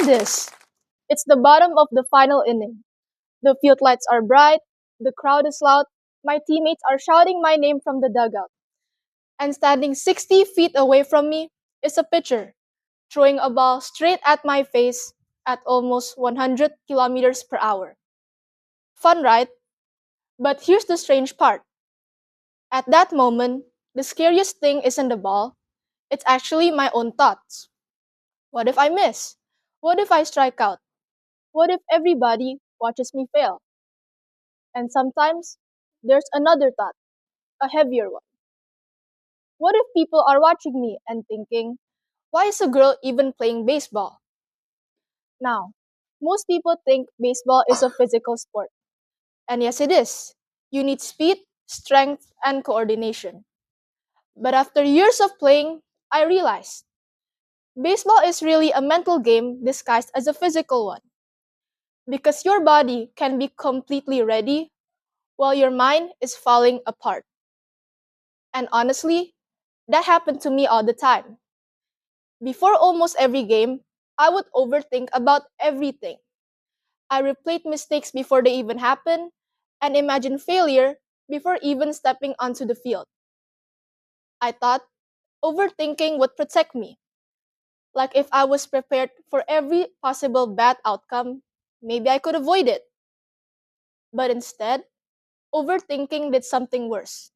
this. It's the bottom of the final inning. The field lights are bright, the crowd is loud, my teammates are shouting my name from the dugout. And standing 60 feet away from me is a pitcher, throwing a ball straight at my face at almost 100 kilometers per hour. Fun, right? But here's the strange part. At that moment, the scariest thing isn't the ball, it's actually my own thoughts. What if I miss? What if I strike out? What if everybody watches me fail? And sometimes there's another thought, a heavier one. What if people are watching me and thinking, why is a girl even playing baseball? Now, most people think baseball is a physical sport. And yes, it is. You need speed, strength, and coordination. But after years of playing, I realized baseball is really a mental game disguised as a physical one. Because your body can be completely ready while your mind is falling apart. And honestly, that happened to me all the time. Before almost every game, I would overthink about everything. I replayed mistakes before they even happen and imagined failure before even stepping onto the field. I thought overthinking would protect me. Like if I was prepared for every possible bad outcome, maybe I could avoid it. But instead, overthinking did something worse.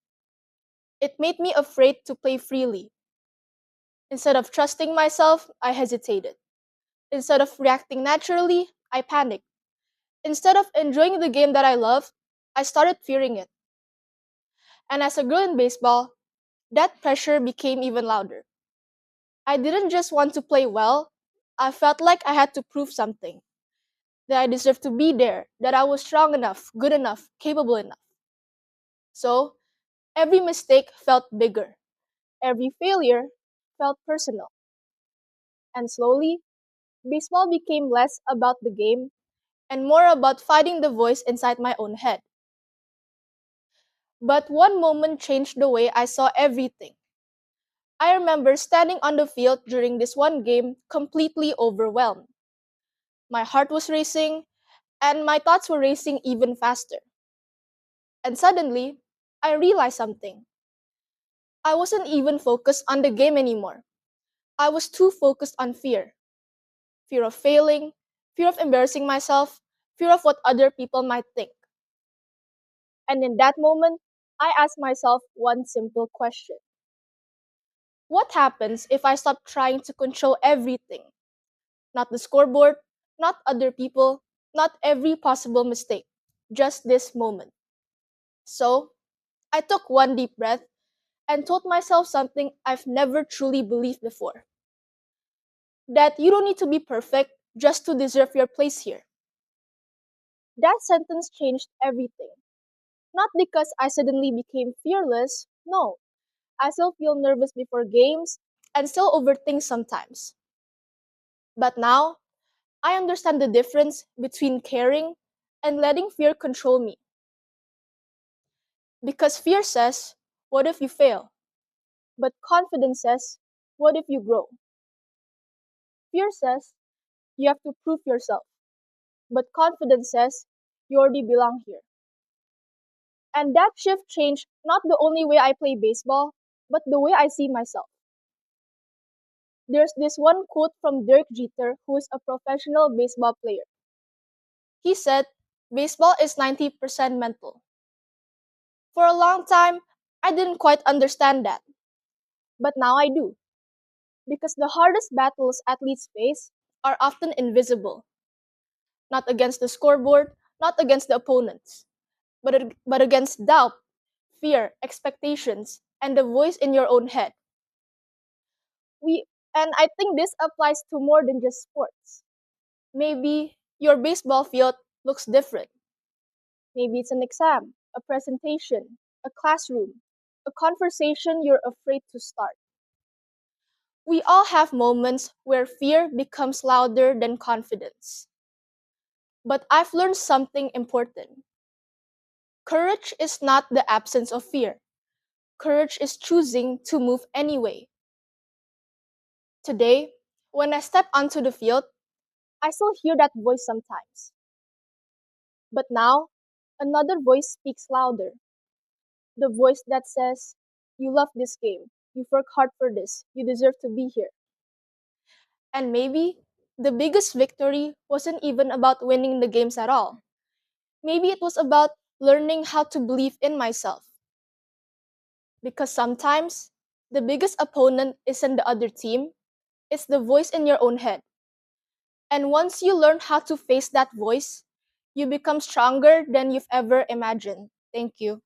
It made me afraid to play freely. Instead of trusting myself, I hesitated. Instead of reacting naturally, I panicked. Instead of enjoying the game that I love, I started fearing it. And as a girl in baseball, that pressure became even louder. I didn't just want to play well, I felt like I had to prove something. That I deserved to be there, that I was strong enough, good enough, capable enough. So, every mistake felt bigger. Every failure felt personal. And slowly, baseball became less about the game and more about fighting the voice inside my own head. But one moment changed the way I saw everything. I remember standing on the field during this one game completely overwhelmed. My heart was racing, and my thoughts were racing even faster. And suddenly, I realized something. I wasn't even focused on the game anymore. I was too focused on fear. Fear of failing, fear of embarrassing myself, fear of what other people might think. And in that moment, I asked myself one simple question. What happens if I stop trying to control everything? Not the scoreboard, not other people, not every possible mistake, just this moment. So, I took one deep breath and told myself something I've never truly believed before, that you don't need to be perfect just to deserve your place here. That sentence changed everything. Not because I suddenly became fearless, no, I still feel nervous before games and still overthink sometimes. But now, I understand the difference between caring and letting fear control me. Because fear says, what if you fail? But confidence says, what if you grow? Fear says, you have to prove yourself. But confidence says, you already belong here. And that shift changed not the only way I play baseball, but the way I see myself. There's this one quote from Dirk Jeter, who is a professional baseball player. He said, baseball is 90% mental. For a long time, I didn't quite understand that. But now I do. Because the hardest battles athletes face are often invisible. Not against the scoreboard, not against the opponents, but against doubt, fear, expectations, and the voice in your own head. We and I think this applies to more than just sports. Maybe your baseball field looks different. Maybe it's an exam, a presentation, a classroom, a conversation you're afraid to start. We all have moments where fear becomes louder than confidence. But I've learned something important. Courage is not the absence of fear. Courage is choosing to move anyway. Today, when I step onto the field, I still hear that voice sometimes. But now, another voice speaks louder. The voice that says, "You love this game. You've worked hard for this. You deserve to be here." And maybe the biggest victory wasn't even about winning the games at all. Maybe it was about learning how to believe in myself. Because sometimes the biggest opponent isn't the other team, it's the voice in your own head. And once you learn how to face that voice, you become stronger than you've ever imagined. Thank you.